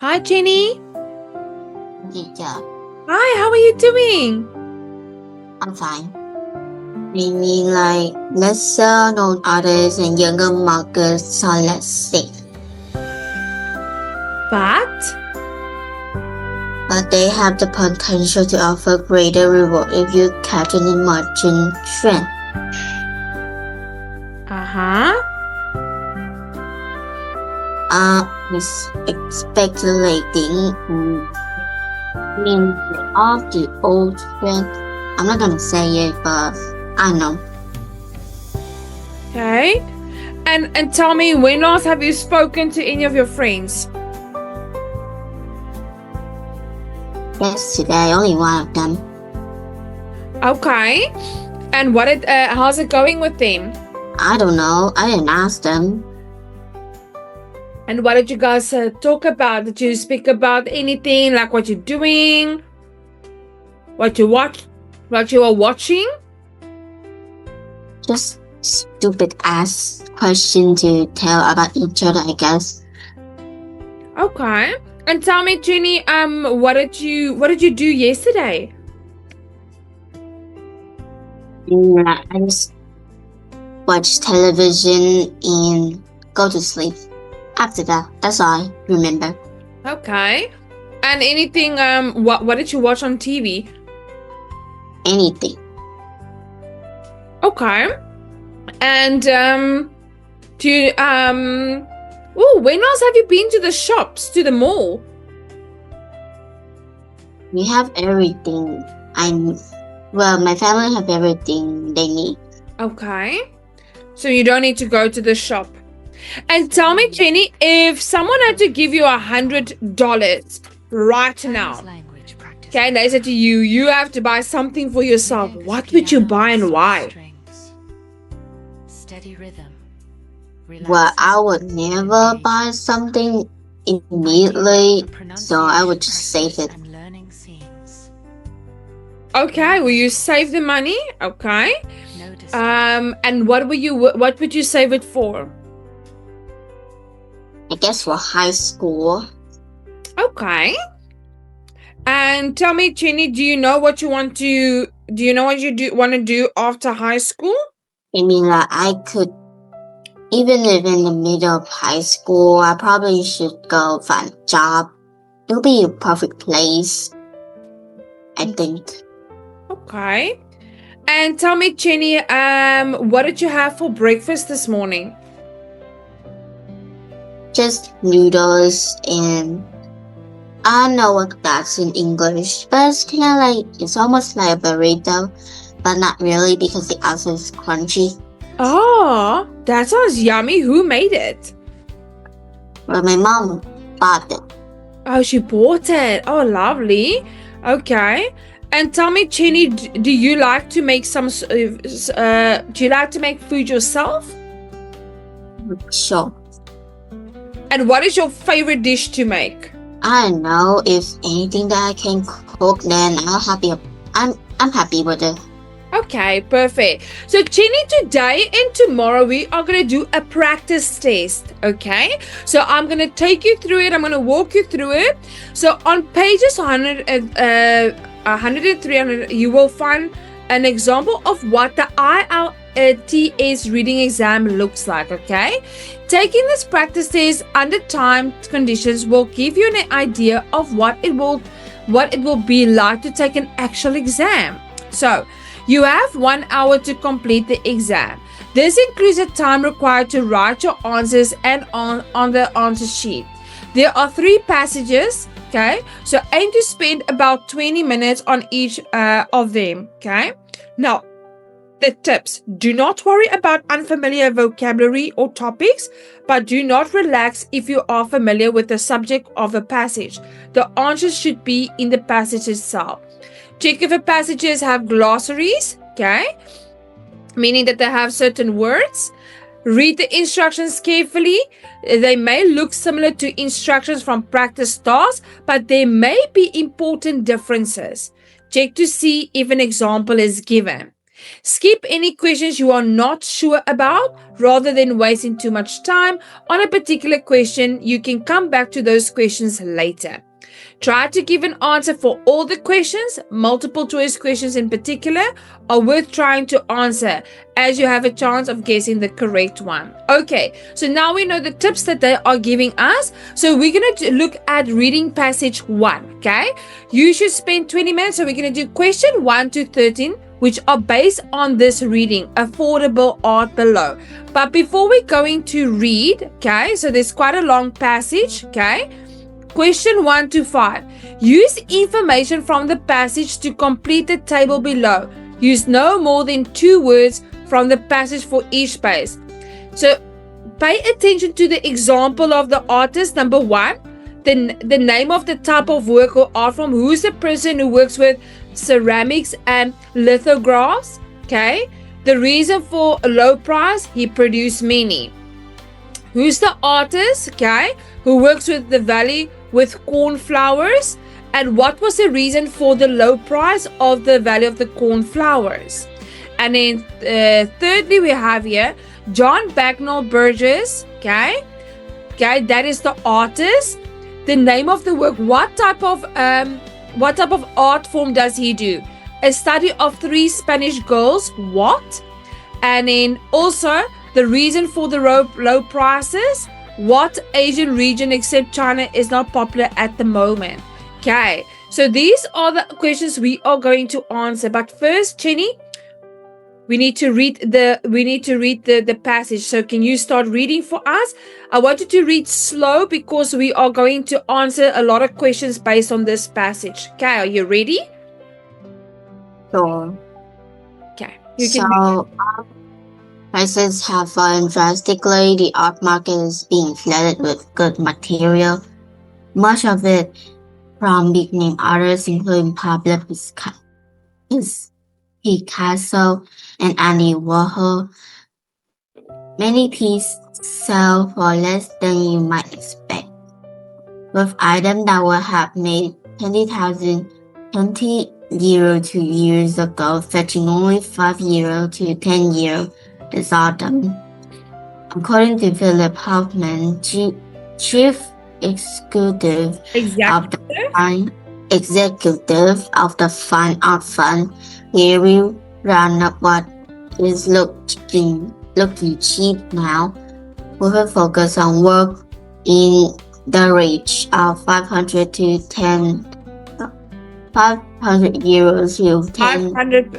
Hi, Jenny. Teacher, Hi, how are you doing? I'm fine. Meaning like lesser known artists and younger markets are less safe, But but they have the potential to offer greater reward if you catch an emerging trend. Speculating means of the old trend. I'm not gonna say it, but I know. Okay. And tell me, when last have you spoken to any of your friends? Yesterday, only one of them. Okay. And how's it going with them? I don't know. I didn't ask them. And what did you guys talk about? Did you speak about anything, like what you're doing, what you are watching? Just stupid ass question to tell about each other, I guess. Okay. And tell me, Jenny, what did you do yesterday? I just watch television and go to sleep. After that, that's all I remember. Okay. And anything, what did you watch on TV? Anything. Okay. And when else have you been to the shops, to the mall? We have everything my family have everything they need. Okay. So you don't need to go to the shop. And tell me, Jenny, if someone had to give you $100 right now, okay, and they said to you, you have to buy something for yourself, what would you buy and why? Well, I would never buy something immediately, so I would just save it. Okay, will you save the money? Okay. And what would you save it for? I guess for high school. Okay. And tell me, Jenny, do you know what you want to do after high school? I mean, like, I could, even if in the middle of high school, I probably should go find a job. It'll be a perfect place, I think. Okay. And tell me, Jenny, what did you have for breakfast this morning? Just noodles, and I don't know what that's in English, but it's almost like a burrito, but not really because the outside is crunchy. Oh, that sounds yummy. Who made it? Well, my mom bought it. Oh, she bought it. Oh, lovely. Okay. And tell me, Jenny, do you like to make food yourself? Sure. And what is your favorite dish to make? I don't know, if anything that I can cook, then I'm happy with it. Okay, perfect. So Jenny, today and tomorrow we are going to do a practice test, okay? So I'm going to take you through it. I'm going to walk you through it. So on pages 100 and 300, you will find an example of what the IELTS reading exam looks like, okay? Taking this practice test under time conditions will give you an idea of what it will be like to take an actual exam. So you have 1 hour to complete the exam. This includes the time required to write your answers and on the answer sheet. There are 3 passages, okay? So aim to spend about 20 minutes on each of them, okay? Now, the tips: do not worry about unfamiliar vocabulary or topics, but do not relax if you are familiar with the subject of a passage. The answers should be in the passage itself. Check if the passages have glossaries, okay? Meaning that they have certain words. Read the instructions carefully. They may look similar to instructions from practice tasks, but there may be important differences. Check to see if an example is given. Skip any questions you are not sure about rather than wasting too much time on a particular question. You can come back to those questions later. Try to give an answer for all the questions. Multiple choice questions in particular are worth trying to answer as you have a chance of guessing the correct one. Okay, so now we know the tips that they are giving us. So we're going to look at reading passage 1, okay? You should spend 20 minutes. So we're going to do question 1 to 13, which are based on this reading, affordable art below. But before we're going to read, okay, so there's quite a long passage, okay? Question 1 to 5. Use information from the passage to complete the table below. Use no more than 2 words from the passage for each space. So pay attention to the example of the artist. Number 1, the name of the type of work or art form. Who's the person who works with ceramics and lithographs? Okay. The reason for a low price, he produced many. Who's the artist? Okay. Who works with the valley with cornflowers, and what was the reason for the low price of the value of the cornflowers? And then thirdly, we have here John Bagnall Burgess. Okay, that is the artist. The name of the work. What type of art form does he do? A study of 3 Spanish girls. What? And then also the reason for the low prices. What Asian region except China is not popular at the moment? Okay, so these are the questions we are going to answer. But first, Chinny, we need to read the passage. So can you start reading for us? I want you to read slow because we are going to answer a lot of questions based on this passage. Okay, are you ready? Sure. Okay, you can read. Prices have fallen drastically. The art market is being flooded with good material, much of it from big-name artists including Pablo Picasso and Andy Warhol. Many pieces sell for less than you might expect, with items that would have made 20 euro 2 years ago fetching only 5 euro to 10 euro this autumn. According to Philip Hoffman, chief executive of the Fine Art Fund, he will round up what is looking cheap now, with a focus on work in the range of 500 to 500 euros to 500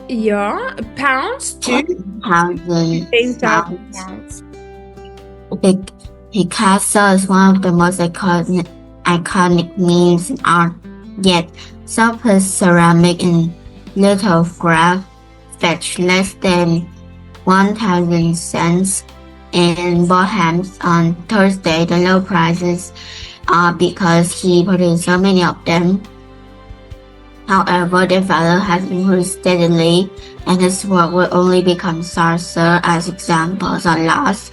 pounds to 10,000 pounds. Picasso is one of the most iconic names in art, yet some of his ceramic and lithograph fetch less than 1,000 cents. In Bohem's on Thursday, the low prices are because he produced so many of them. However, their value has increased steadily, and his work will only become scarcer as examples are lost.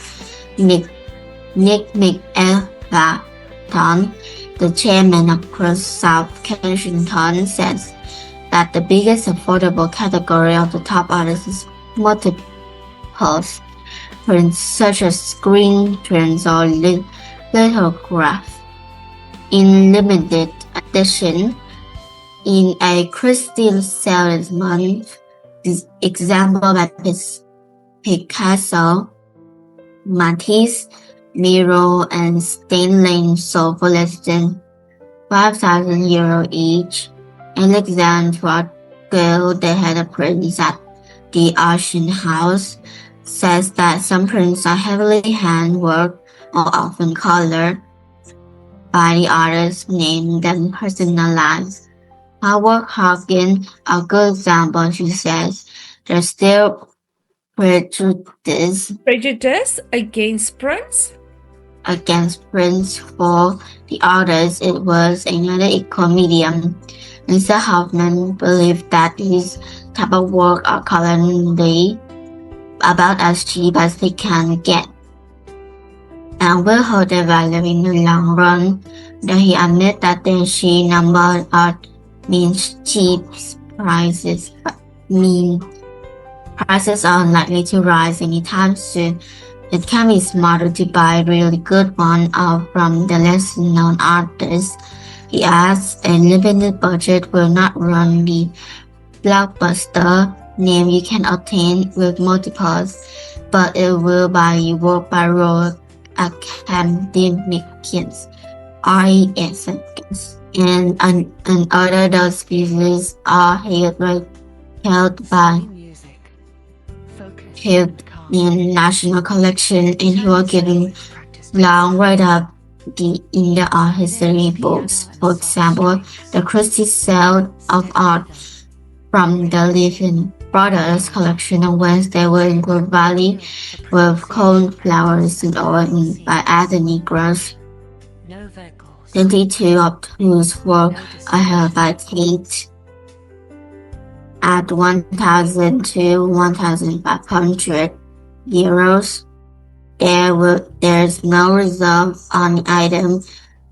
Nick McElhatton, the chairman of Cross South Kensington, says that the biggest affordable category of the top artists is multiples prints such as screen prints or lithograph. In limited edition, in a Christie sale this month, this example by Picasso, Matisse, Miro, and Stanley sold for less than 5,000 euro each. Alexandra Gill, the head of prints at the auction house, says that some prints are heavily handworked or often colored by the artist, naming them personalized. Howard Hawkins, a good example, she says, there's still prejudice against prints for the artist. It was another equal medium. Mr. Hoffman believed that these type of work are currently about as cheap as they can get and will hold their value in the long run, though he admits that the sheer number of art means cheap prices, but mean prices are unlikely to rise anytime soon. It can be smarter to buy a really good one from the less known artists. He adds, a limited budget will not run the blockbuster name you can obtain with multiples, but it will buy you work by Royal Academicians, RESs, and other those pieces are held in national collection and who are given long write-up in the art history books. For example, the Christie sale of art from the Luyện Brothers collection on Wednesday will include Valley with Cornflowers and Oil by Anthony Gross, 22 of whose work are held by Kate at 1,000 to 1,500 euros. There's no reserve on the item.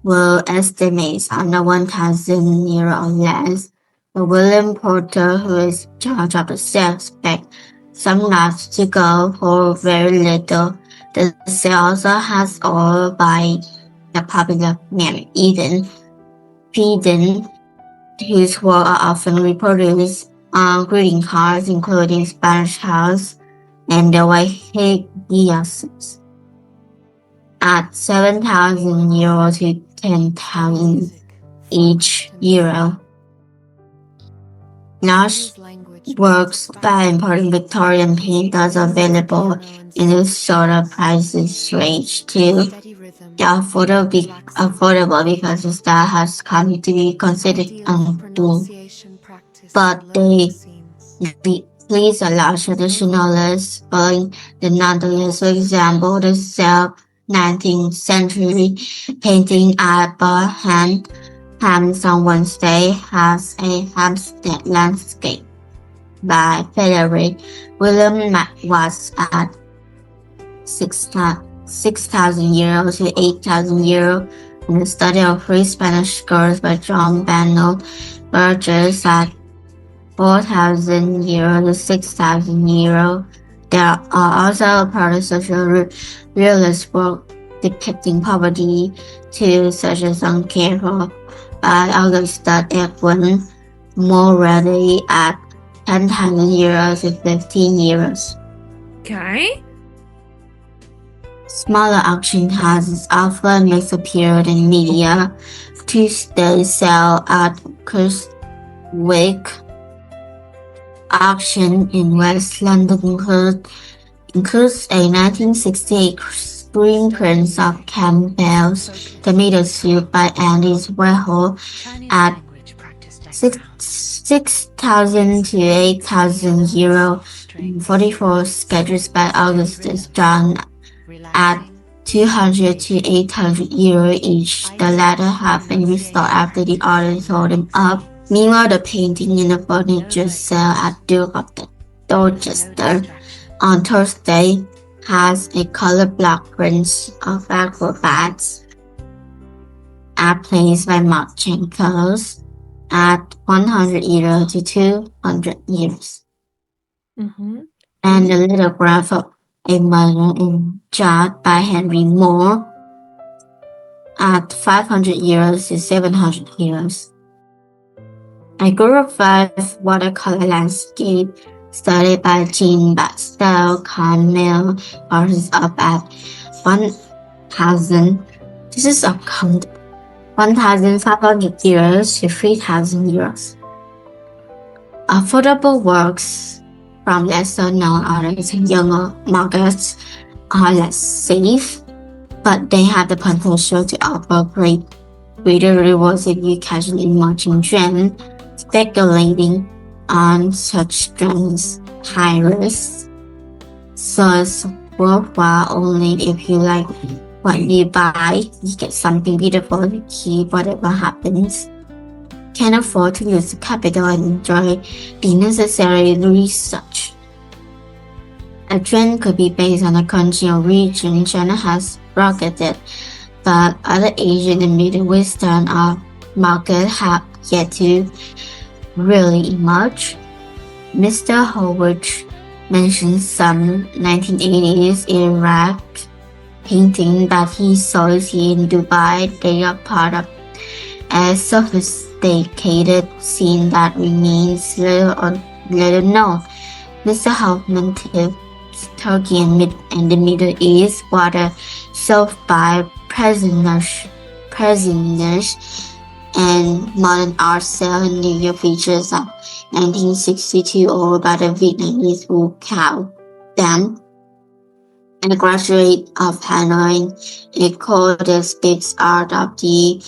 Will estimate under 1,000 euro or less. But William Porter, who is in charge of the sale, expects some lots to go for very little. The sale also has oil by the popular man Eden, whose work are often reproduced on greeting cards, including Spanish House and the White Diocese, at 7,000 euro to 10,000 each euro. Large works by important Victorian painters are available in this sort of prices range too. They are affordable because the style has come to be considered undue, but they please a large traditionalists following the nonetheless. For example, the 19th century painting at Barham's on Wednesday has a Hampstead landscape by Frederick William was at 6,000 euro to 8,000 euro, and the study of three Spanish girls by John Bernal Burgess at 4,000 euro to 6,000 euro. There are also part of social realist work depicting poverty too, such as Uncareful by Augusta Edwin, more readily at 10,000 euros to 15 euros. Okay. Smaller auction houses often makes appear in media. Tuesday sale at Chiswick auction in West London includes a 1968 screen print of Campbell's tomato soup by Andy Warhol at 6,000 to 8,000 euro, 44 sketches by Augustus John at 200 to 800 euro each. The latter have been restored after the artist sold them up. Meanwhile, the painting in the furniture sale at Duke of Dorchester on Thursday has a color block print of acrobats at plays by Marchenko's at 100 euro to 200 euros. And a lithograph of a mother in Jot by Henry Moore at 500 euros to 700 euros. A group of 5 watercolor landscape studied by Jean Bastel Carmel is up at 1,000. This is up 1,500 euros to 3,000 euros. Affordable works from lesser known artists in younger markets are less safe, but they have the potential to offer greater rewards if you casually marching trend. Speculating on such trends high risk, so it's worthwhile only if you like what you buy. You get something beautiful to keep whatever happens. Can afford to use the capital and enjoy the necessary research. A trend could be based on a country or region. China has rocketed, but other Asian and Middle Eastern markets have yet to really emerge. Mr. Howard mentions some 1980s Iraq painting that he saw in Dubai. They are part of a sophisticated scene that remains little known. Mr. Hoffman tips Turkey and the Middle East water solved by prisoners and modern art sale in New York features of 1962 over by the Vietnamese Wu Cao Dam. And a graduate of Hanoi, echo the speaks art of the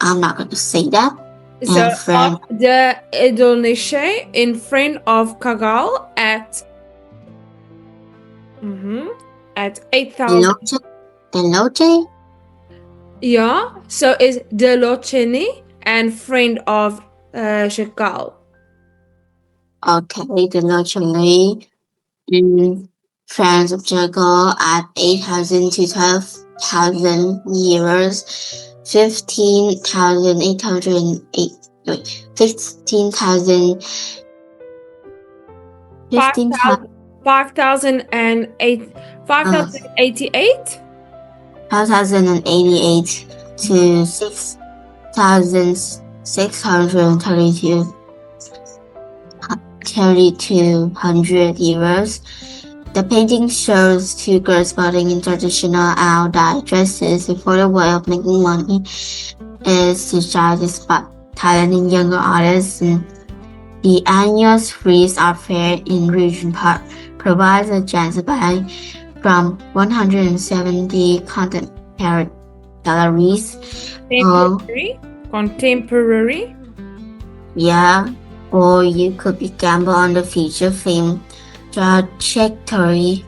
I'm not going to say that. So the Indonesia in front of Kaggle at 8,000. Deloche? Yeah, so it's Deloceni and friend of Chagall. Okay, Deloche in France of Chagall at 8,000 to 12,000 euros. 15,888 to 6,632 euros. The painting shows two girls sporting in traditional owl-dye dresses. Before the way of making money is to try to spot talent in younger artists. And the annual Frieze Art Fair in Regent Park provides a chance to buy from 170 contemporary galleries. Contemporary? Yeah, or you could be gamble on the feature film trajectory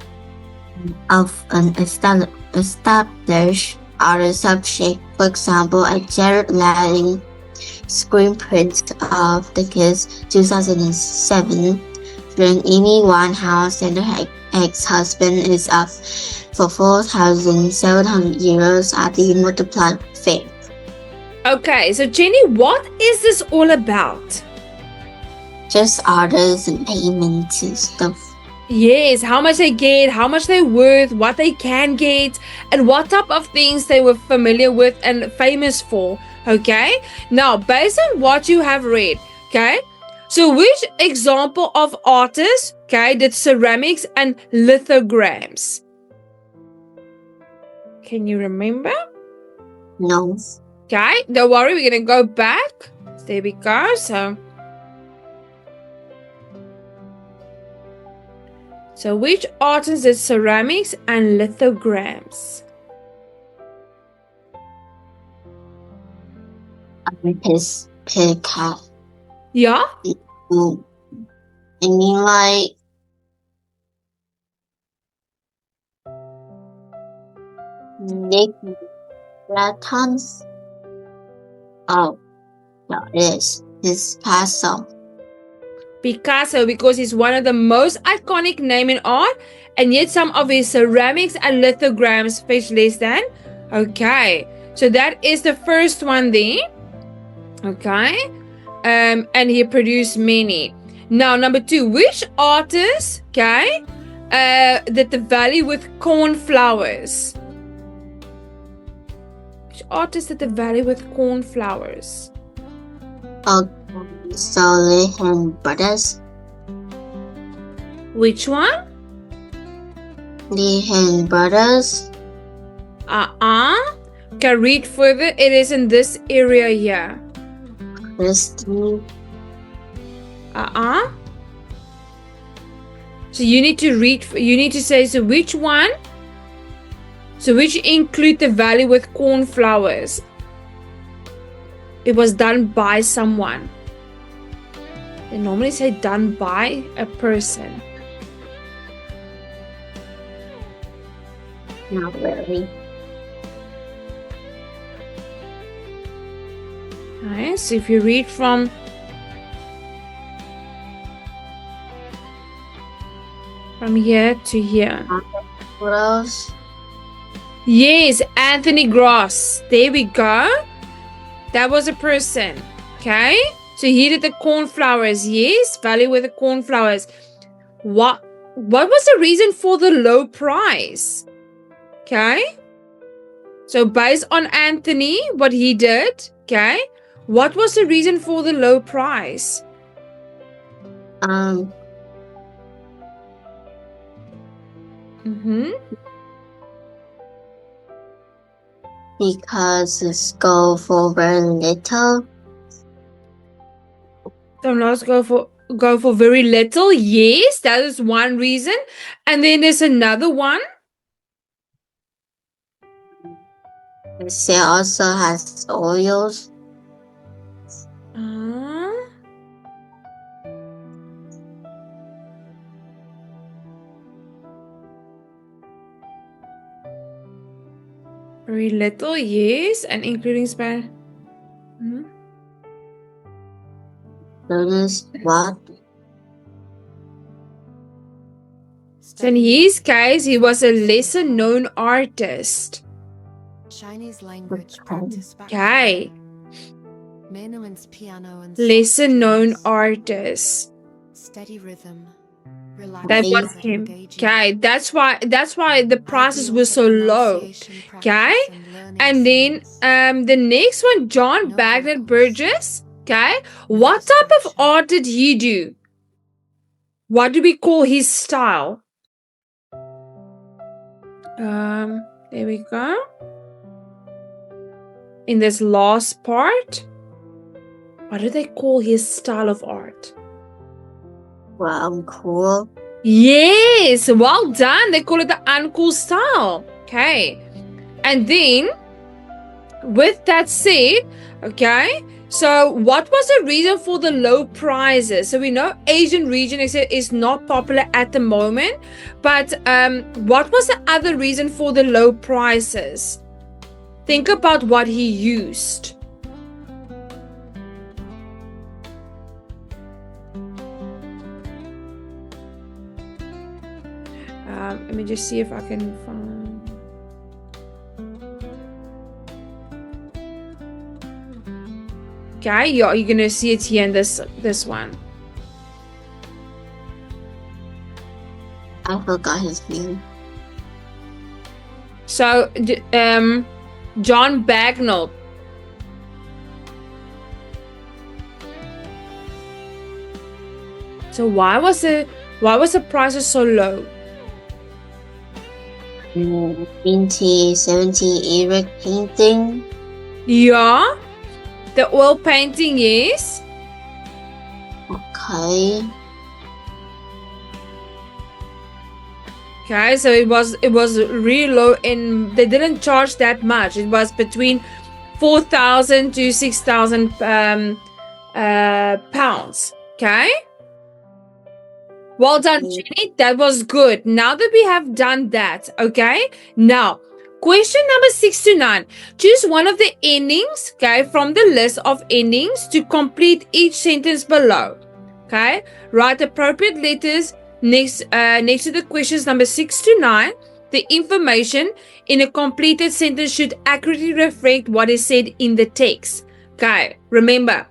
of an established artist subject. For example, a Jared Ladding screen print of The Kiss 2007, showing Amy Winehouse and her ex-husband is up for 4,700 euros at the Multiply Fair. Okay, so Jenny, what is this all about? Just artists and payments and stuff. Yes, how much they get, how much they're worth, what they can get, and what type of things they were familiar with and famous for. Okay, now based on what you have read, okay, so which example of artists, okay, did ceramics and lithograms? Can you remember? No. Okay, don't worry, we're gonna go back. There we go. So which artist did ceramics and lithograms? Picasso. Yeah? I mean, like, Nick Latons. Oh, no, it is. It's Picasso. Picasso, because he's one of the most iconic names in art, and yet some of his ceramics and lithograms fetch less than. Okay, so that is the first one there. Okay, and he produced many. Now, number 2, which artist, okay, did the valley with cornflowers? Which artist did the valley with cornflowers? Lehman Brothers. Which one? Lehman Brothers. Okay, read further. It is in this area here. Christine. So you need to read. You need to say, so which one? So which include the valley with cornflowers? It was done by someone. They normally say done by a person. Not really. Alright, so if you read from here to here. Gross. Yes, Anthony Gross. There we go. That was a person. Okay. So he did the cornflowers. Yes, valley with the cornflowers. What was the reason for the low price? Okay. So based on Anthony, what he did, okay, what was the reason for the low price? Because it's go for very little. So let's go for very little. Yes, that is one reason. And then there's another one. It also has oils. Very little, yes, and including span. Notice what? So in his case, he was a lesser known artist. Chinese language practice back. Okay. Piano and Lesser known artist. steady rhythm. That was him. Okay, that's why the prices were so low. Okay, and then the next one, John Bagnet Burgess. Okay, what type of art did he do? What do we call his style? There we go. In this last part, what do they call his style of art? Well, cool. Yes, well done. They call it the uncool style. Okay. And then, with that said, okay, so what was the reason for the low prices? So we know Asian region is not popular at the moment, but what was the other reason for the low prices? Think about what he used. Let me just see if I can find. Okay, you're gonna see it here in this one. I forgot his name. So, John Bagnall. So why was the prices so low? 2070 era painting. Yeah, the oil painting, yes. Okay. Okay, so it was really low, and they didn't charge that much. It was between 4,000 to 6,000 pounds. Okay. Well done, Jenny. That was good. Now that we have done that, okay? Now, question number 6 to 9. Choose one of the endings, okay, from the list of endings to complete each sentence below. Okay? Write appropriate letters next to the questions number 6 to 9. The information in a completed sentence should accurately reflect what is said in the text. Okay? Remember,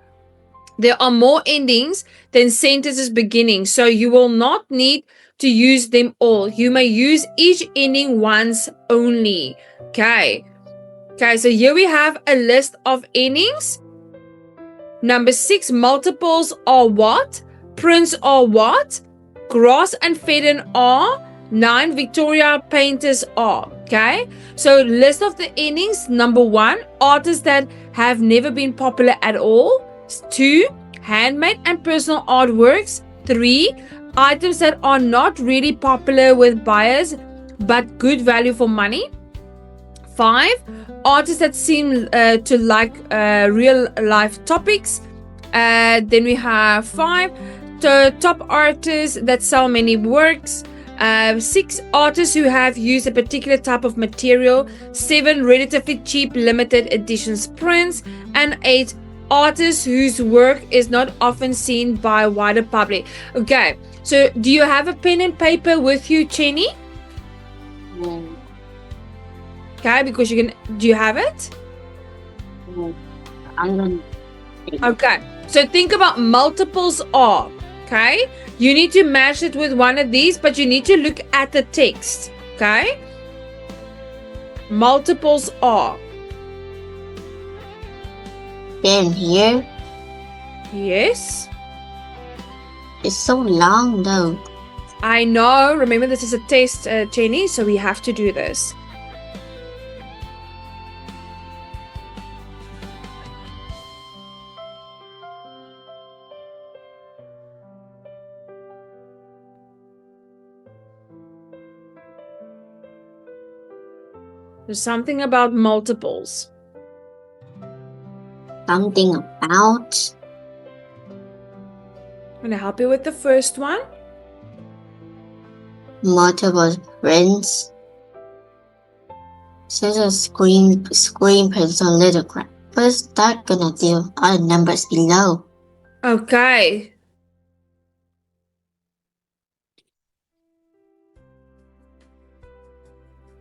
there are more endings than sentences beginning, so you will not need to use them all. You may use each ending once only. Okay, so here we have a list of endings. Number 6, multiples are what? Prince are what? Grass and Fedden are. 9, Victoria painters are. Okay, so list of the endings. Number 1, artists that have never been popular at all. 2, handmade and personal artworks. 3, items that are not really popular with buyers but good value for money. 5, artists that seem to like real life topics. Then we have 5, the top artists that sell many works. 6, artists who have used a particular type of material. 7, relatively cheap limited editions prints. And 8, artists whose work is not often seen by wider public. Okay, so do you have a pen and paper with you, Chenny? No. Okay, because you can. Do you have it? I'm gonna. Okay, so think about multiples are. Okay, you need to match it with one of these, but you need to look at the text. Okay, multiples are. Then here, Yes, it's so long though. I know. Remember, this is a test, Jenny, so we have to do this. There's something about multiples. Something about. I'm going to help you with the first one. Multiple prints. Says a screen prints on lithograph. First, start gonna do all the numbers below. Okay.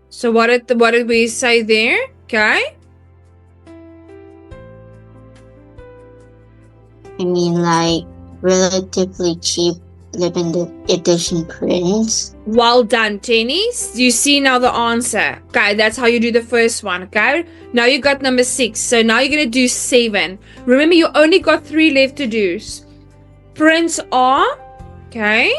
So what did we say there? Okay. I mean, like, relatively cheap limited edition prints. Well done, Jenny. You see now the answer. Okay, that's how you do the first one. Okay. Now you got number 6. So now you're gonna do 7. Remember, you only got 3 left to do. Prints are. Okay.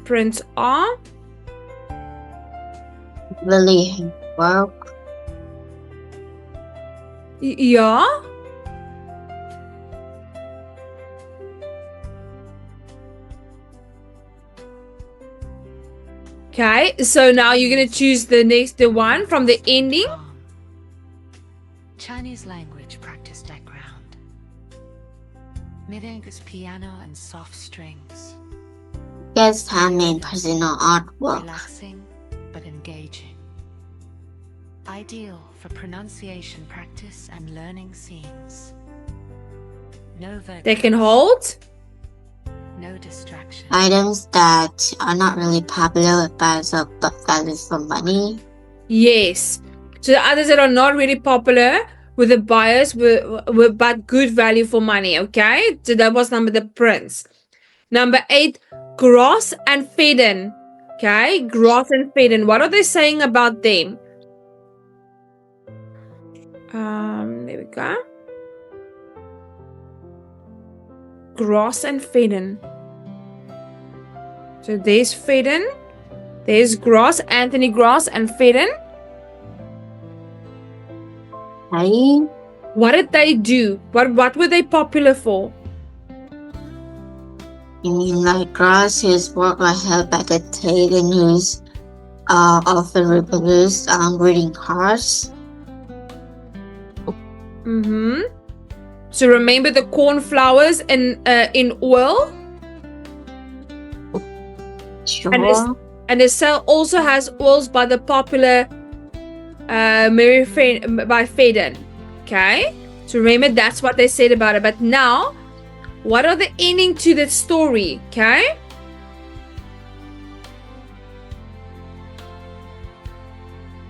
Prints are. Really work. Yeah. Okay, so now you're gonna choose the one from the ending. Chinese language practice background. Merengue's piano and soft strings. Guess handmade personal artwork. Relaxing but engaging. Ideal for pronunciation practice and learning scenes. No They vocals, can hold. no distraction. Items that are not really popular but value for money. Yes. So the others that are not really popular with the buyers were but good value for money. Okay, so that was the prints. Number 8, Gross and Fedden. Okay, Gross and Fedden. What are they saying about them? There we go. Gross and Fedden. So there's Fedden, there's Gross, Anthony Gross and Fedden. Hey, What did they do? What were they popular for? you mean like Gross, his work was held by the Tagan who's often reproduced on greeting cards. Mm-hmm. So remember the cornflowers in oil, Sure. and the cell also has oils by the popular by Fedden. Okay, so remember that's what they said about it. But now, what are the ending to the story? Okay.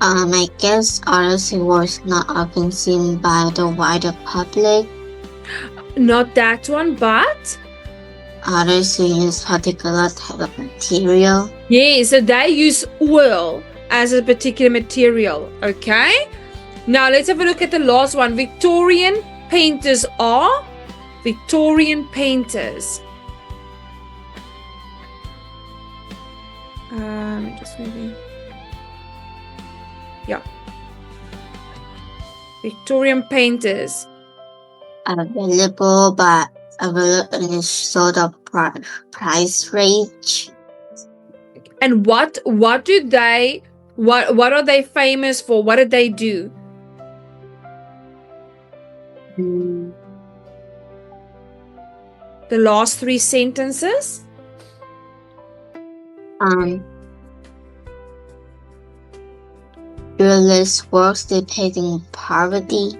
I guess artist was not often seen by the wider public. Not that one, but Artists who use particular type of material. yeah, so they use oil as a particular material. Okay. Now let's have a look at the last one. Victorian painters are painters. Just maybe. Yeah. Victorian painters. Available but available in a sort of price range. And what are they famous for? What did they do? The last 3 sentences. Realist works depicting poverty.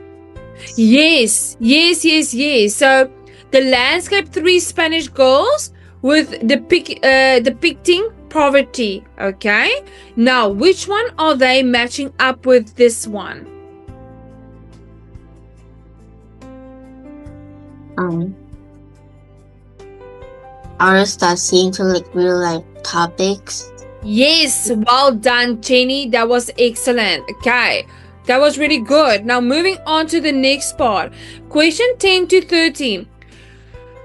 Yes. So the landscape 3 Spanish girls with depicting poverty. Okay, now which one are they matching up with this one? Others that seem to like real life topics. Yes, well done, Jenny. That was excellent. Okay, that was really good. Now moving on to the next part. Question 10 to 13.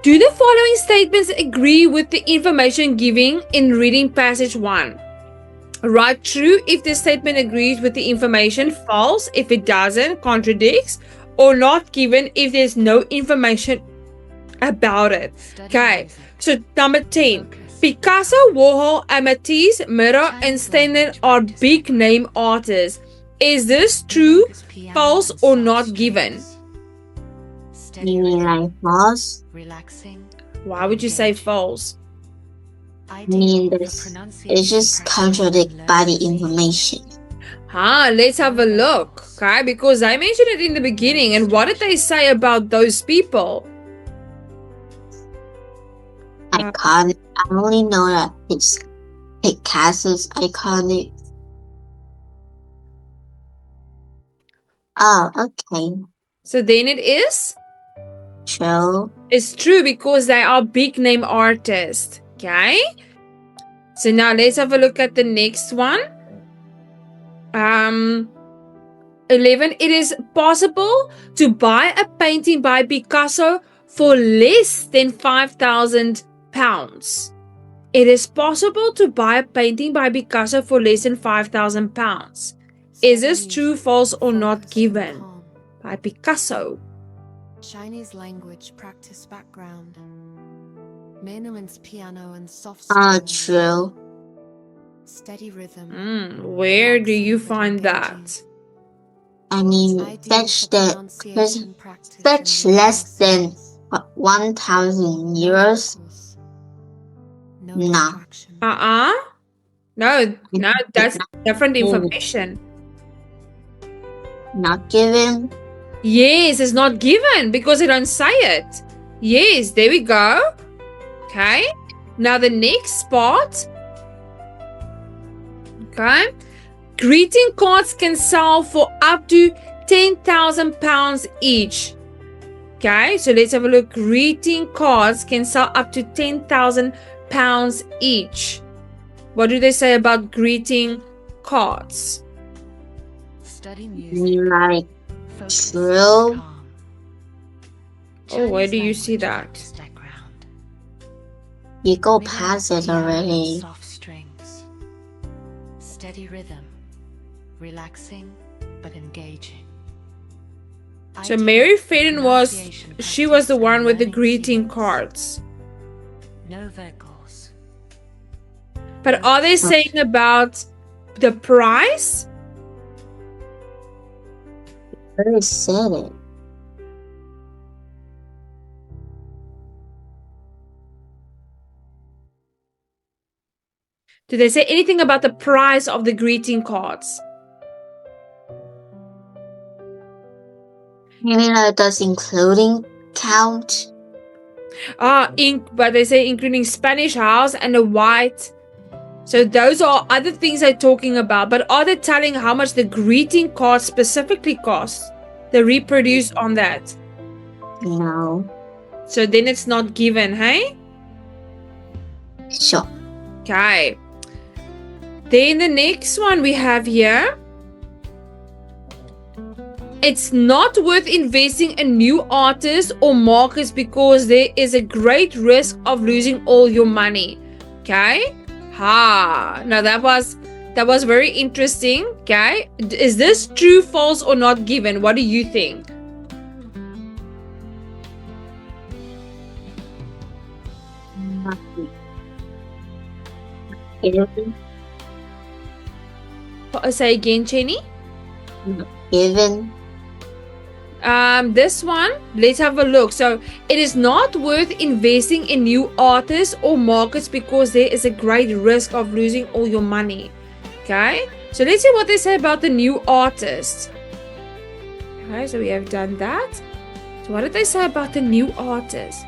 Do the following statements agree with the information given in reading passage 1? Write true if the statement agrees with the information, false if it doesn't, contradicts, or not given if there's no information about it. Okay, so number 10. Picasso, Warhol, Matisse, Mirror, and Stendhal are big name artists. Is this true, false, or not given? You mean like false? Relaxing. Why would you say false? I mean it's just contradicted by the information. Let's have a look. Okay, because I mentioned it in the beginning, and what did they say about those people? Iconic. I only know that it's Picasso's iconic. Oh, okay. So then it is? True. It's true because they are big name artists. Okay. So now let's have a look at the next one. 11. It is possible to buy a painting by Picasso for less than £5,000. It is possible to buy a painting by Picasso for less than £5,000. Is this true, false, or not given? By Picasso. Chinese language practice background. Maynard's piano and soft True. steady rhythm. Where do you find that? I mean, fetch less than 1,000 euros. No. No, that's different information. Not given. Yes, it's not given because they don't say it. Yes, there we go. Okay. Now the next part. Okay. Greeting cards can sell for up to £10,000 each. Okay, so let's have a look. Greeting cards can sell up to £10,000 each. What do they say about greeting cards? Study You music. like Focus, true. calm. Oh, where do you Chinese see language that? background. You go Maynard's past it piano and already. Soft strings. Steady rhythm. Relaxing but engaging. So Ideal Mary Fadden pronunciation she was the practice one and with the learning greeting themes. cards. No vocals. But are they saying about the price? I already said it. Do they say anything about the price of the greeting cards? You mean like does including count? But they say including Spanish house and a white. So those are other things they're talking about. But are they telling how much the greeting card specifically costs? They reproduce on that. No. So then it's not given, hey? Sure. Okay. Then the next one we have here. It's not worth investing in new artists or markets because there is a great risk of losing all your money. Okay? Now that was very interesting. Okay? Is this true, false, or not given? What do you think? Nothing. Given. Say again, Cheney. Given. This one, let's have a look. So it is not worth investing in new artists or markets because there is a great risk of losing all your money. Okay, so let's see what they say about the new artists. Okay, so we have done that. So what did they say about the new artists?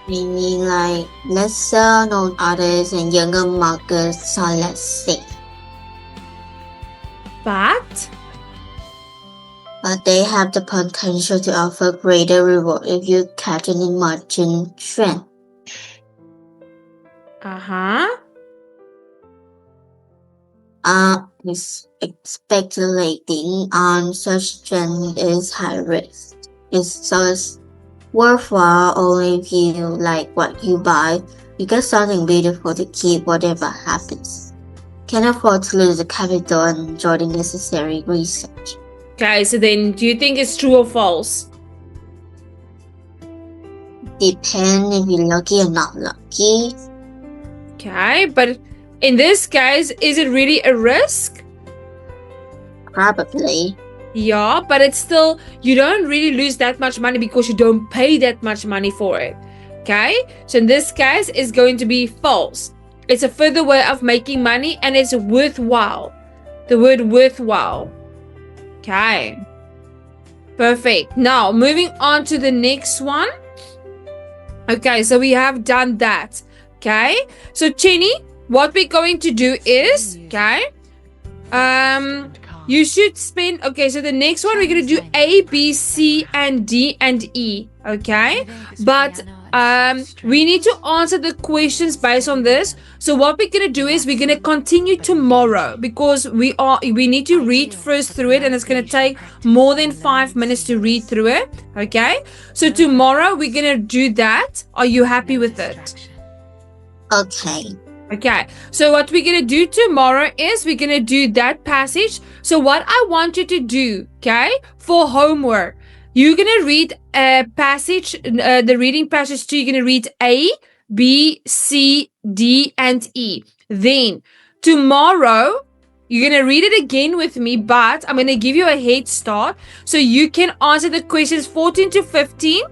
meaning like lesser known artists and younger markets are less safe. But They have the potential to offer greater reward if you catch an emerging trend. Speculating on such trend is high risk. It's worthwhile only if you like what you buy. You get something beautiful to keep whatever happens. Can afford to lose the capital and enjoy the necessary research. Okay, so then do you think it's true or false? Depend if you're lucky or not lucky. Okay, but in this case, is it really a risk? Probably. Yeah, but it's still, you don't really lose that much money because you don't pay that much money for it. Okay, so in this case, it's going to be false. It's a further way of making money and it's worthwhile. The word worthwhile. Okay, perfect. Now, moving on to the next one. Okay, so we have done that. Okay, so Chenny, what we're going to do is, okay, you should spend, okay, so the next one we're going to do A, B, C, and D, and E, okay, but we need to answer the questions based on this. So what we're going to do is we're going to continue tomorrow because we need to read first through it and it's going to take more than 5 minutes to read through it, okay, so tomorrow we're going to do that. Are you happy with it? Okay, so what we're going to do tomorrow is we're going to do that passage. So what I want you to do, okay, for homework, you're going to read a passage, the reading passage 2, you're going to read A, B, C, D, and E. Then tomorrow, you're going to read it again with me, but I'm going to give you a head start. So you can answer the questions 14 to 15,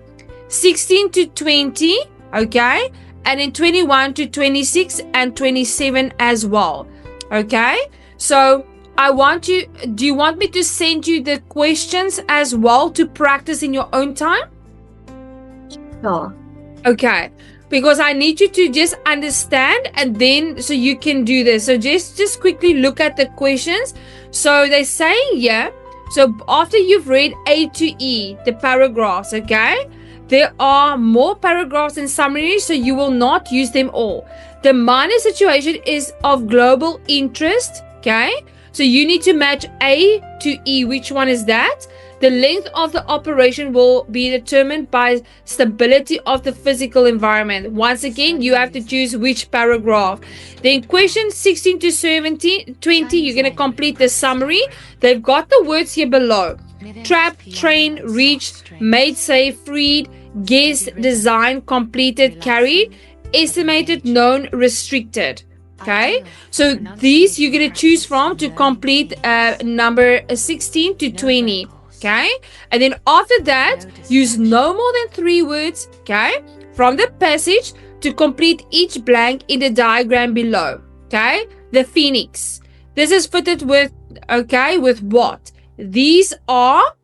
16 to 20, okay? And then 21 to 26 and 27 as well. Okay? So do you want me to send you the questions as well to practice in your own time? Sure. Okay. Because I need you to just understand and then so you can do this. So just quickly look at the questions. So they're saying here, so after you've read A to E, the paragraphs, okay? There are more paragraphs and summaries, so you will not use them all. The minor situation is of global interest, okay? So you need to match A to E. Which one is that? The length of the operation will be determined by stability of the physical environment. Once again, you have to choose which paragraph. Then question 16 to 20, you're going to complete the summary. They've got the words here below. Trap, train, reached, made safe, freed, guessed, designed, completed, carried, estimated, known, restricted. Okay, so these you're going to choose from to complete number 16 to 20. Okay, and then after that, use no more than 3 words, okay, from the passage to complete each blank in the diagram below. Okay, the phoenix. This is fitted with, okay, with what? These are,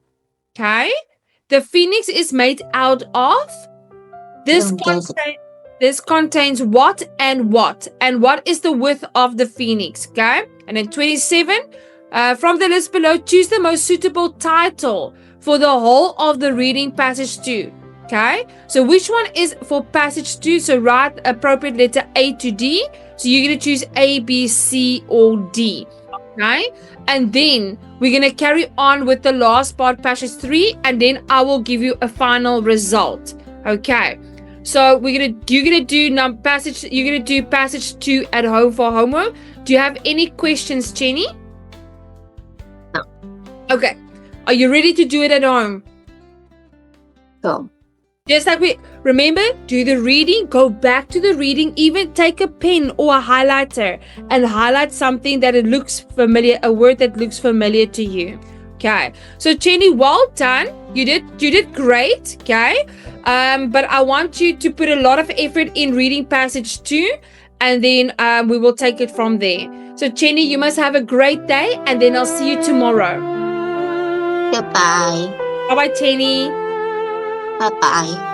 okay, the phoenix is made out of, this contains what, and what is the width of the phoenix, okay? And then 27, from the list below, choose the most suitable title for the whole of the reading passage 2, okay? So which one is for passage 2? So write appropriate letter A to D. So you're going to choose A, B, C, or D, okay? And then we're going to carry on with the last part, passage 3, and then I will give you a final result, okay? So you're gonna do passage 2 at home for homework. Do you have any questions, Chenny? No. Okay. Are you ready to do it at home? Sure. Just like remember, do the reading, go back to the reading, even take a pen or a highlighter and highlight something that it looks familiar, a word that looks familiar to you. Okay, so Chenny, well done. You did great. Okay, but I want you to put a lot of effort in reading passage 2, and then we will take it from there. So Chenny, you must have a great day, and then I'll see you tomorrow. Goodbye. Bye bye, Chenny. Bye bye.